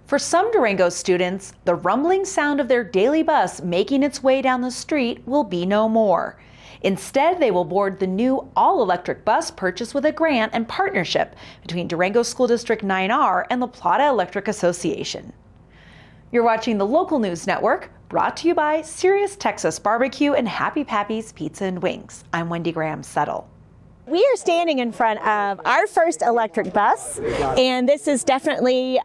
For some Durango students, the rumbling sound of their daily bus making its way down the street will be no more. Instead, they will board the new all-electric bus purchased with a grant and partnership between Durango School District 9R and the Plata Electric Association. You're watching the Local News Network, brought to you by Serious Texas Barbecue and Happy Pappy's Pizza and Wings. I'm Wendy Graham-Settle. We are standing in front of our first electric bus, and this is definitely,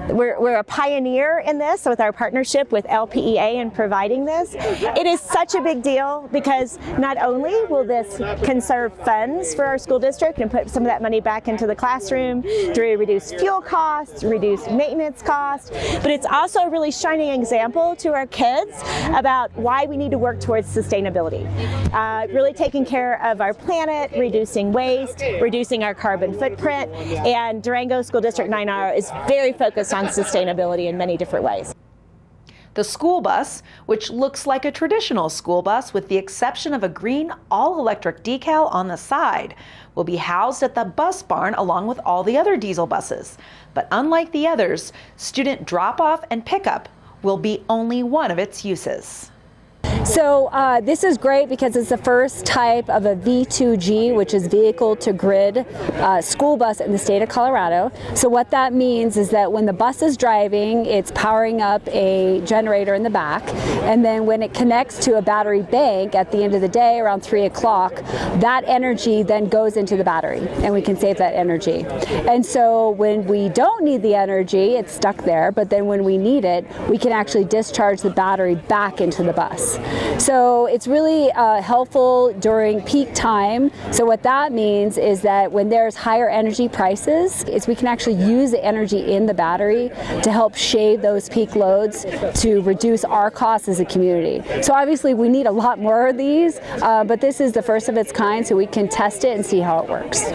we're a pioneer in this with our partnership with LPEA in providing this. It is such a big deal because not only will this conserve funds for our school district and put some of that money back into the classroom through reduced fuel costs, reduced maintenance costs, but it's also a really shining example to our kids about why we need to work towards sustainability. Really taking care of our planet, reducing waste, reducing our carbon footprint, and Durango School District 9R is very focused on sustainability in many different ways. The school bus, which looks like a traditional school bus with the exception of a green all-electric decal on the side, will be housed at the bus barn along with all the other diesel buses. But unlike the others, student drop-off and pickup will be only one of its uses. So this is great because it's the first type of a V2G, which is vehicle to grid school bus in the state of Colorado. So what that means is that when the bus is driving, it's powering up a generator in the back, and then when it connects to a battery bank at the end of the day around 3 o'clock, that energy then goes into the battery and we can save that energy. And so when we don't need the energy, it's stuck there, but then when we need it, we can actually discharge the battery back into the bus. So it's really helpful during peak time. So what that means is that when there's higher energy prices, is we can actually use the energy in the battery to help shave those peak loads to reduce our costs as a community. So obviously we need a lot more of these, but this is the first of its kind, so we can test it and see how it works.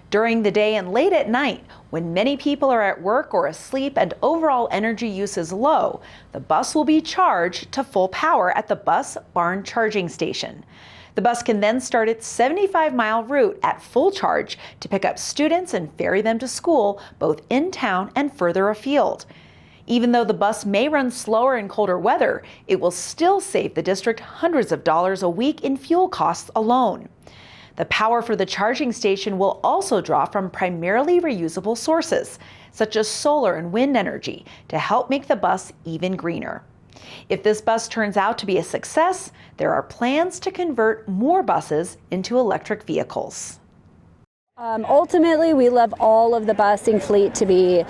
During the day and late at night, when many people are at work or asleep and overall energy use is low, the bus will be charged to full power at the bus barn charging station. The bus can then start its 75-mile route at full charge to pick up students and ferry them to school, both in town and further afield. Even though the bus may run slower in colder weather, it will still save the district hundreds of dollars a week in fuel costs alone. The power for the charging station will also draw from primarily reusable sources, such as solar and wind energy, to help make the bus even greener. If this bus turns out to be a success, there are plans to convert more buses into electric vehicles. Ultimately, we love all of the busing fleet to be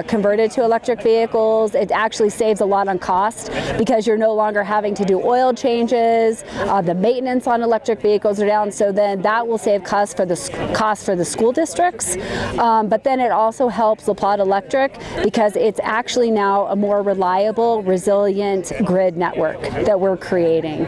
converted to electric vehicles. It actually saves a lot on cost because you're no longer having to do oil changes. The maintenance on electric vehicles are down, so then that will save costs for the school districts. But then it also helps La Plata Electric because it's actually now a more reliable, resilient grid network that we're creating.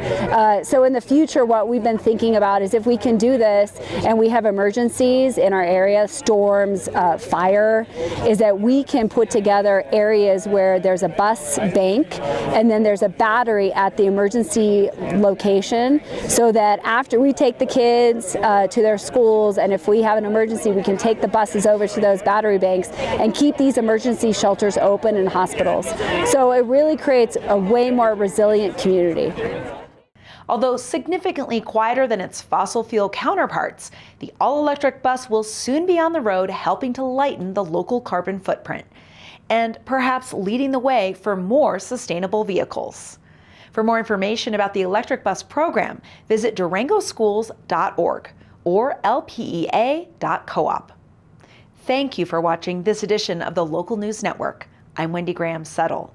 So in the future, what we've been thinking about is if we can do this and we have emergencies in our area, storms, fire, is that we can put together areas where there's a bus bank and then there's a battery at the emergency location, so that after we take the kids to their schools, and if we have an emergency, we can take the buses over to those battery banks and keep these emergency shelters open in hospitals. So it really creates a way more resilient community. Although significantly quieter than its fossil fuel counterparts, the all-electric bus will soon be on the road helping to lighten the local carbon footprint and perhaps leading the way for more sustainable vehicles. For more information about the electric bus program, visit durangoschools.org or lpea.coop. Thank you for watching this edition of the Local News Network. I'm Wendy Graham-Settle.